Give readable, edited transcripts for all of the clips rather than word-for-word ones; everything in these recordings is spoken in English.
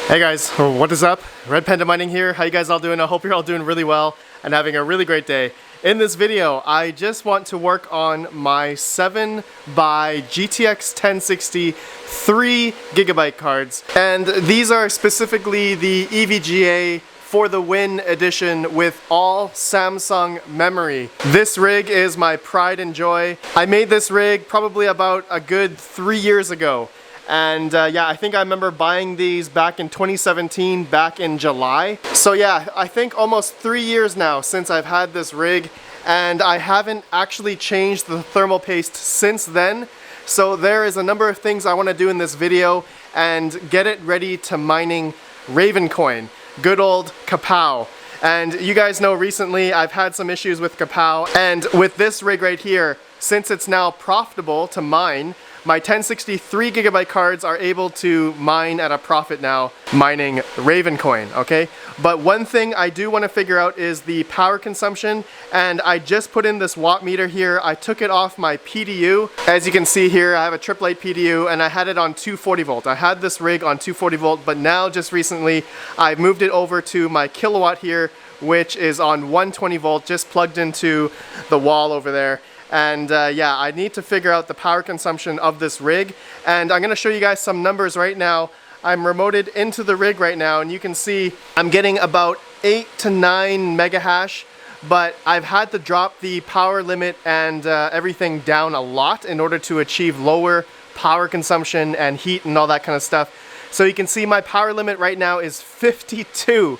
Hey guys, what is up? RedPandaMining here. How you guys all doing? I hope you're all doing really well and having a really great day. In this video, I just want to work on my 7 by GTX 1060 3GB cards. And these are specifically the EVGA for the Win edition with all Samsung memory. This rig is my pride and joy. I made this rig probably about a good 3 years ago. And yeah, I think I remember buying these back in 2017, back in July. So yeah, I think almost 3 years now since I've had this rig, and I haven't actually changed the thermal paste since then. So there is a number of things I want to do in this video and get it ready to mining Ravencoin, good old KAWPOW. And you guys know recently I've had some issues with KAWPOW, and with this rig right here, since it's now profitable to mine, my 1060 3GB cards are able to mine at a profit now, mining Ravencoin, okay? But one thing I do want to figure out is the power consumption, and I just put in this watt meter here. I took it off my PDU. As you can see here, I have a AAA PDU, and I had it on 240 volt. I had this rig on 240 volt, but now just recently I moved it over to my kilowatt here, which is on 120 volt, just plugged into the wall over there. And yeah, I need to figure out the power consumption of this rig, and I'm going to show you guys some numbers right now. I'm remoted into the rig right now, and you can see I'm getting about 8 to 9 mega hash, but I've had to drop the power limit and everything down a lot in order to achieve lower power consumption and heat and all that kind of stuff. So you can see my power limit right now is 52.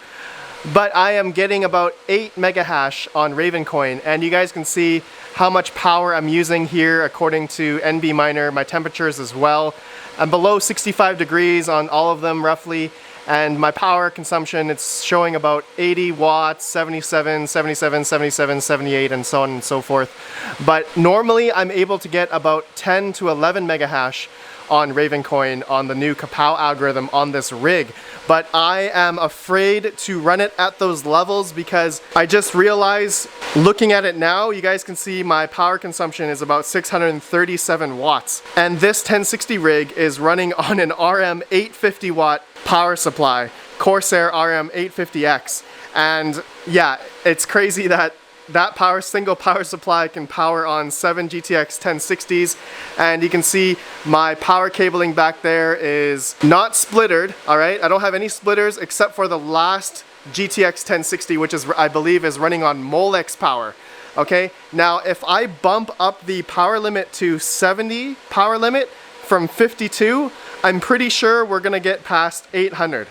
But I am getting about 8 mega hash on Ravencoin, and you guys can see how much power I'm using here according to NB Miner, my temperatures as well. I'm below 65 degrees on all of them roughly, and my power consumption, it's showing about 80 watts, 77, 77, 77, 78, and so on and so forth. But normally I'm able to get about 10 to 11 mega hash on Ravencoin on the new KAWPOW algorithm on this rig. But I am afraid to run it at those levels because I just realized, looking at it now, you guys can see my power consumption is about 637 watts. And this 1060 rig is running on an RM 850 watt power supply, Corsair RM 850X. And yeah, it's crazy that single power supply can power on 7 GTX 1060s, and you can see my power cabling back there is not splittered, alright? I don't have any splitters except for the last GTX 1060, which is, I believe, is running on Molex power, okay? Now, if I bump up the power limit to 70 power limit from 52, I'm pretty sure we're gonna get past 800,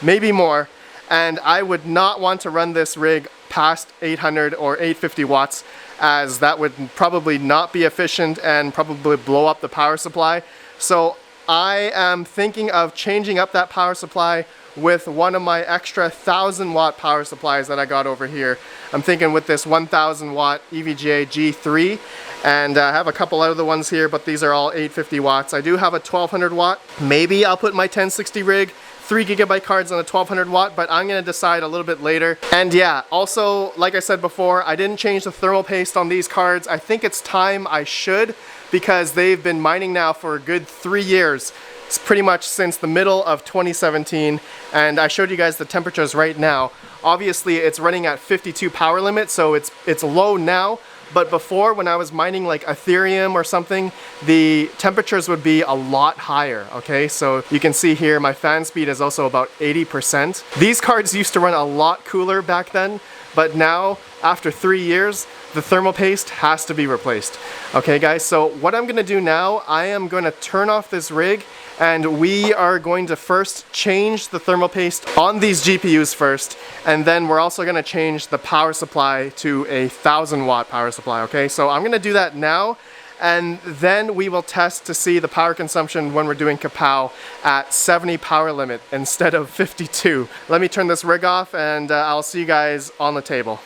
maybe more, and I would not want to run this rig past 800 or 850 watts, as that would probably not be efficient and probably blow up the power supply. So I am thinking of changing up that power supply with one of my extra 1000 watt power supplies that I got over here. I'm thinking with this 1000 watt EVGA G3, and I have a couple other ones here, but these are all 850 watts. I do have a 1200 watt. Maybe I'll put my 1060 rig 3GB cards on a 1200 watt, but I'm gonna decide a little bit later. And yeah, also, like I said before, I didn't change the thermal paste on these cards. I think it's time I should, because they've been mining now for a good 3 years. It's pretty much since the middle of 2017, and I showed you guys the temperatures right now. Obviously, it's running at 52 power limit, so it's low now. But before, when I was mining like Ethereum or something, the temperatures would be a lot higher, okay? So you can see here, my fan speed is also about 80%. These cards used to run a lot cooler back then, but now, after 3 years, the thermal paste has to be replaced. Okay, guys, so what I'm gonna do now, I am gonna turn off this rig, and we are going to first change the thermal paste on these GPUs first, and then we're also gonna change the power supply to a 1000 watt power supply, okay? So I'm gonna do that now, and then we will test to see the power consumption when we're doing KAWPOW at 70 power limit instead of 52. Let me turn this rig off, and I'll see you guys on the table.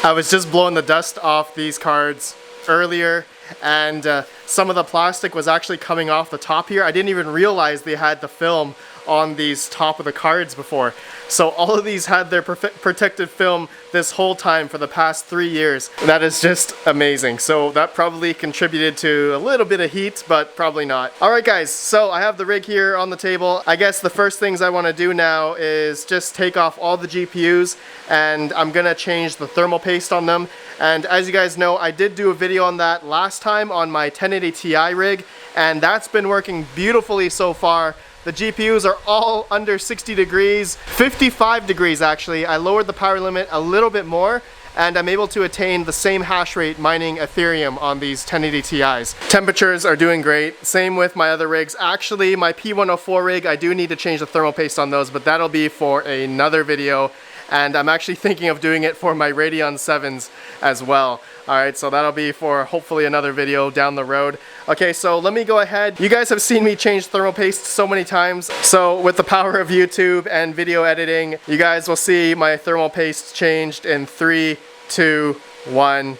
I was just blowing the dust off these cards earlier, and some of the plastic was actually coming off the top here. I didn't even realize they had the film on these top of the cards before. So all of these had their protective film this whole time for the past 3 years. That is just amazing. So that probably contributed to a little bit of heat, but probably not. Alright guys, so I have the rig here on the table. I guess the first things I want to do now is just take off all the GPUs, and I'm gonna change the thermal paste on them. And as you guys know, I did do a video on that last time on my 1080 Ti rig, and that's been working beautifully so far. The GPUs are all under 60 degrees, 55 degrees actually. I lowered the power limit a little bit more, and I'm able to attain the same hash rate mining Ethereum on these 1080 Ti's. Temperatures are doing great. Same with my other rigs. Actually, my P104 rig, I do need to change the thermal paste on those, but that'll be for another video. And I'm actually thinking of doing it for my Radeon 7s as well. Alright, so that'll be for hopefully another video down the road. Okay, so let me go ahead. You guys have seen me change thermal paste so many times. So with the power of YouTube and video editing, you guys will see my thermal paste changed in 3, 2, 1.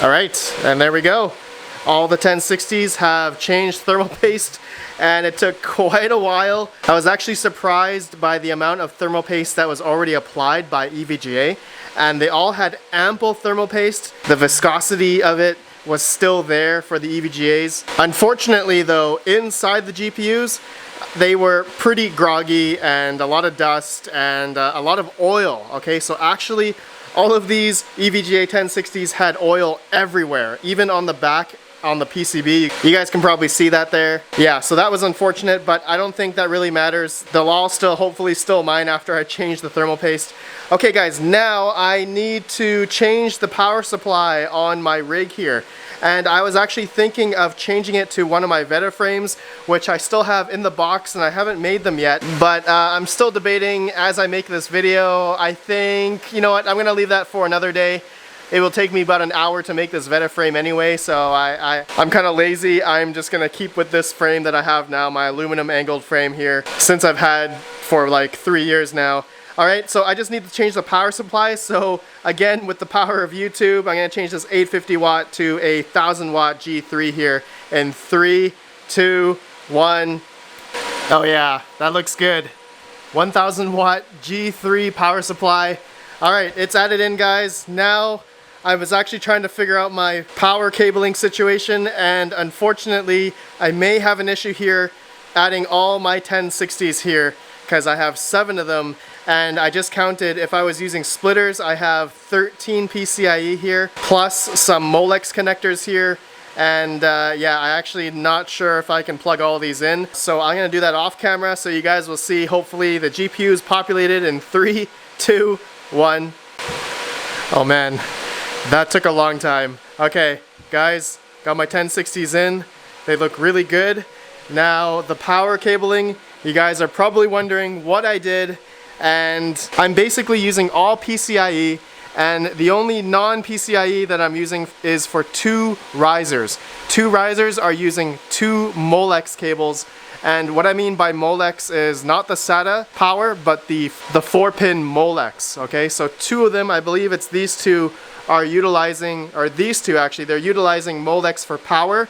Alright, and there we go. All the 1060s have changed thermal paste, and it took quite a while. I was actually surprised by the amount of thermal paste that was already applied by EVGA, and they all had ample thermal paste. The viscosity of it was still there for the EVGAs. Unfortunately though, inside the GPUs, they were pretty groggy and a lot of dust and a lot of oil. Okay, so actually all of these EVGA 1060s had oil everywhere, even on the back on the PCB. You guys can probably see that there. Yeah, so that was unfortunate, but I don't think that really matters. They'll all still hopefully still mine after I change the thermal paste. Okay guys, now I need to change the power supply on my rig here. And I was actually thinking of changing it to one of my Veta frames, which I still have in the box and I haven't made them yet. But I'm still debating as I make this video. I think, you know what, I'm gonna leave that for another day. It will take me about an hour to make this Veta frame anyway, so I'm kind of lazy. I'm just gonna keep with this frame that I have now, my aluminum angled frame here, since I've had for like 3 years now. Alright, so I just need to change the power supply. So again, with the power of YouTube, I'm gonna change this 850 watt to a 1000 watt G3 here in 3, 2, 1. Oh yeah, that looks good. 1000 watt G3 power supply. Alright, it's added in guys. Now, I was actually trying to figure out my power cabling situation, and unfortunately I may have an issue here adding all my 1060s here, because I have 7 of them, and I just counted, if I was using splitters, I have 13 PCIe here, plus some Molex connectors here, and yeah, I actually not sure if I can plug all these in. So I'm gonna do that off camera, so you guys will see hopefully the GPU is populated in 3, 2, 1. Oh man, that took a long time. Okay, guys, got my 1060s in. They look really good. Now, the power cabling, you guys are probably wondering what I did, and I'm basically using all PCIe, and the only non-PCIe that I'm using is for 2 risers. 2 risers are using 2 Molex cables, and what I mean by Molex is not the SATA power, but the 4-pin Molex, okay? So 2 of them, I believe it's these 2, are utilizing, or these 2 actually, they're utilizing Molex for power,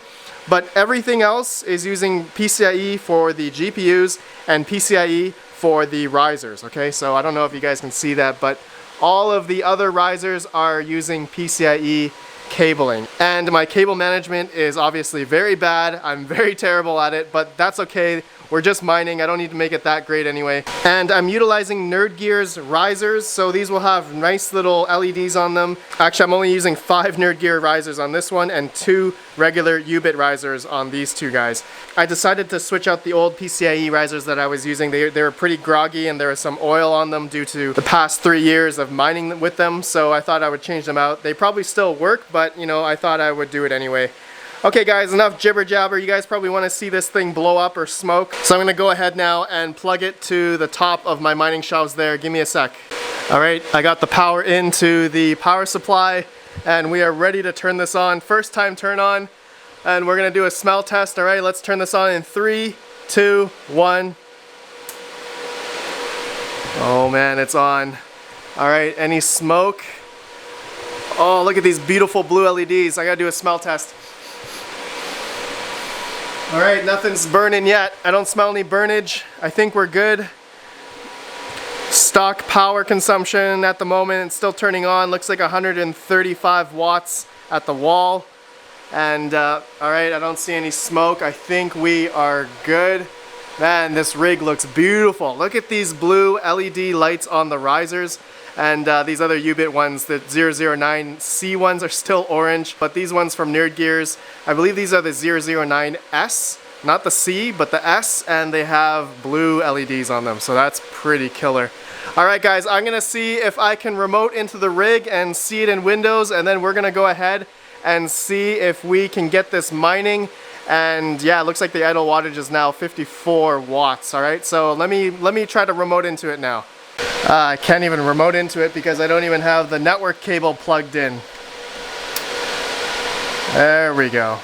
but everything else is using PCIe for the GPUs and PCIe for the risers, okay? So I don't know if you guys can see that, but all of the other risers are using PCIe cabling. And my cable management is obviously very bad. I'm very terrible at it, but that's okay. We're just mining. I don't need to make it that great anyway. And I'm utilizing Nerdgear's risers, so these will have nice little LEDs on them. Actually, I'm only using 5 Nerdgear risers on this one and 2 regular U-bit risers on these 2 guys. I decided to switch out the old PCIe risers that I was using. They were pretty groggy and there was some oil on them due to the past 3 years of mining with them, so I thought I would change them out. They probably still work, but you know, I thought I would do it anyway. Okay guys, enough jibber jabber. You guys probably want to see this thing blow up or smoke. So I'm going to go ahead now and plug it to the top of my mining shelves there. Give me a sec. Alright, I got the power into the power supply and we are ready to turn this on. First time turn on, and we're going to do a smell test. Alright, let's turn this on in 3, 2, 1. Oh man, it's on. Alright, any smoke? Oh, look at these beautiful blue LEDs. I gotta do a smell test. All right, nothing's burning yet. I don't smell any burnage. I think we're good. Stock power consumption at the moment, it's still turning on. Looks like 135 watts at the wall. And all right, I don't see any smoke. I think we are good. Man, this rig looks beautiful. Look at these blue LED lights on the risers. And these other U-bit ones, the 009C ones are still orange, but these ones from Nerd Gears, I believe these are the 009S, not the C, but the S, and they have blue LEDs on them, so that's pretty killer. Alright guys, I'm gonna see if I can remote into the rig and see it in Windows, and then we're gonna go ahead and see if we can get this mining. And yeah, it looks like the idle wattage is now 54 watts, alright? So let me try to remote into it now. I can't even remote into it because I don't even have the network cable plugged in. There we go.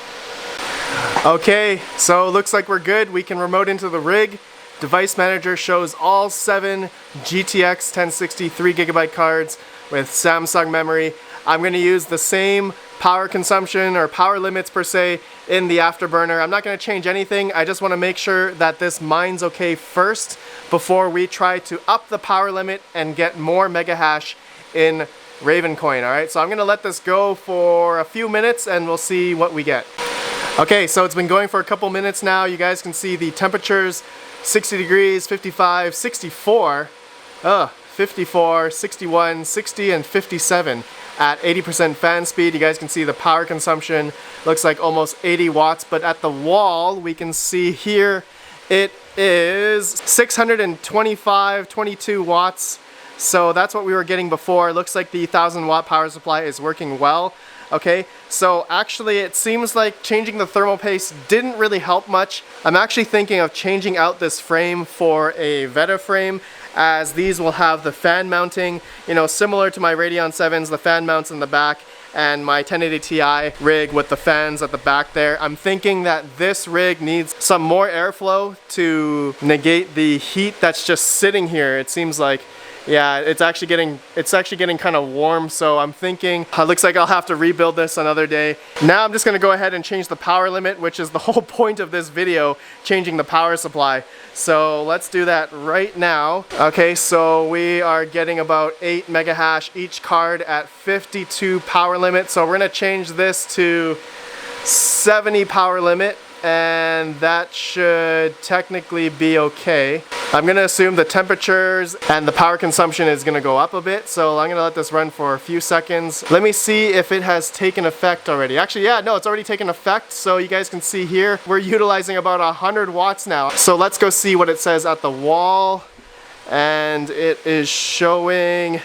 Okay, so it looks like we're good. We can remote into the rig. Device manager shows all 7 GTX 1060 3GB cards with Samsung memory. I'm going to use the same power consumption or power limits per se in the afterburner. I'm not going to change anything. I just want to make sure that this mines okay first before we try to up the power limit and get more mega hash in Ravencoin. Alright, so I'm going to let this go for a few minutes and we'll see what we get. Okay, so it's been going for a couple minutes now. You guys can see the temperatures: 60 degrees, 55, 64, 54, 61, 60, and 57 at 80% fan speed. You guys can see the power consumption looks like almost 80 watts, but at the wall we can see here it is 625, 22 watts. So that's what we were getting before. It looks like the 1000 watt power supply is working well. Okay, so actually it seems like changing the thermal paste didn't really help much. I'm actually thinking of changing out this frame for a Veta frame, as these will have the fan mounting, you know, similar to my Radeon 7s, the fan mounts in the back, and my 1080 Ti rig with the fans at the back there. I'm thinking that this rig needs some more airflow to negate the heat that's just sitting here. It seems like, yeah, it's actually getting kind of warm, so I'm thinking it looks like I'll have to rebuild this another day. Now I'm just going to go ahead and change the power limit, which is the whole point of this video, changing the power supply. So let's do that right now. Okay, so we are getting about 8 mega hash each card at 52 power limit. So we're going to change this to 70 power limit, and that should technically be okay. I'm going to assume the temperatures and the power consumption is going to go up a bit, so I'm going to let this run for a few seconds. Let me see if it has taken effect already. Actually, yeah, no, it's already taken effect, so you guys can see here we're utilizing about 100 watts now. So let's go see what it says at the wall, and it is showing,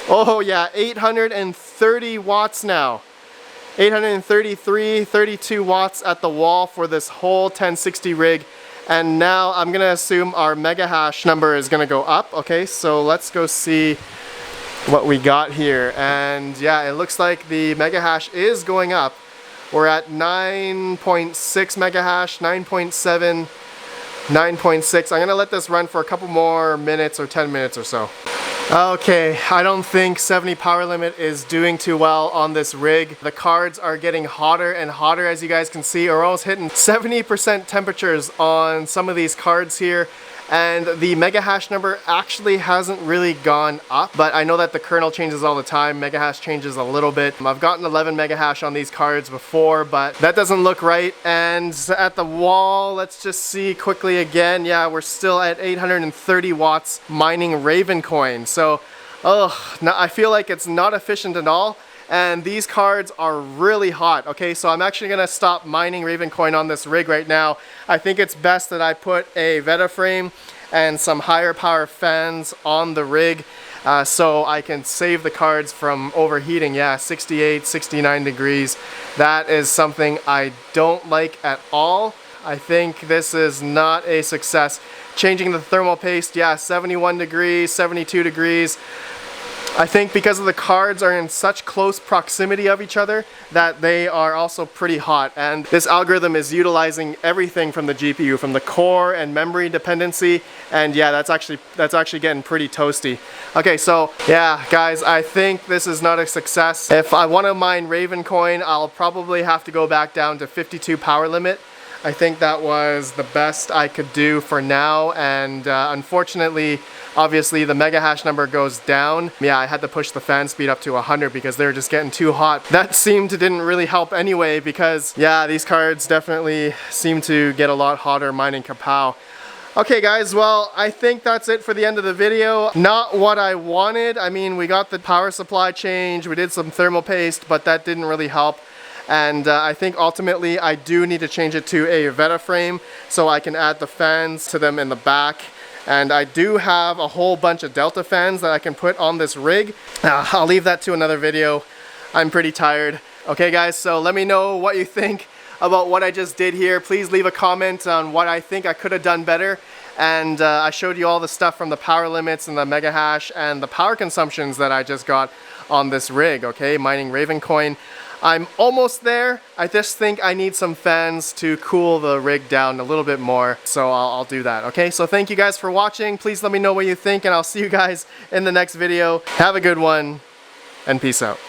oh yeah, 830 watts now. 833, 32 watts at the wall for this whole 1060 rig. And now I'm gonna assume our mega hash number is gonna go up. Okay, so let's go see what we got here. And yeah, it looks like the mega hash is going up. We're at 9.6 mega hash, 9.7, 9.6. I'm gonna let this run for a couple more minutes or 10 minutes or so. Okay, I don't think 70 power limit is doing too well on this rig. The cards are getting hotter and hotter, as you guys can see. We're almost hitting 70% temperatures on some of these cards here. And the mega hash number actually hasn't really gone up, but I know that the kernel changes all the time. Mega hash changes a little bit. I've gotten 11 mega hash on these cards before, but that doesn't look right. And at the wall, let's just see quickly again. Yeah, we're still at 830 watts mining Ravencoin. So, I feel like it's not efficient at all. And these cards are really hot. Okay, so I'm actually gonna stop mining Ravencoin on this rig right now. I think it's best that I put a Veta frame and some higher power fans on the rig so I can save the cards from overheating. Yeah, 68, 69 degrees. That is something I don't like at all. I think this is not a success. Changing the thermal paste, yeah, 71 degrees, 72 degrees. I think because of the cards are in such close proximity of each other that they are also pretty hot, and this algorithm is utilizing everything from the GPU, from the core and memory dependency, and yeah, that's actually getting pretty toasty. Okay, so yeah guys, I think this is not a success. If I want to mine Ravencoin, I'll probably have to go back down to 52 power limit. I think that was the best I could do for now, and unfortunately, obviously the mega hash number goes down. Yeah, I had to push the fan speed up to 100 because they were just getting too hot. That didn't really help anyway because, yeah, these cards definitely seem to get a lot hotter mining KAWPOW. Okay guys, well, I think that's it for the end of the video. Not what I wanted. I mean, we got the power supply change, we did some thermal paste, but that didn't really help. And I think ultimately I do need to change it to a Veta frame so I can add the fans to them in the back. And I do have a whole bunch of Delta fans that I can put on this rig. I'll leave that to another video. I'm pretty tired. Okay guys, so let me know what you think about what I just did here. Please leave a comment on what I think I could have done better. And I showed you all the stuff from the power limits and the mega hash and the power consumptions that I just got on this rig, okay, mining Ravencoin. I'm almost there. I just think I need some fans to cool the rig down a little bit more, so I'll do that, okay? So thank you guys for watching. Please let me know what you think, and I'll see you guys in the next video. Have a good one, and peace out.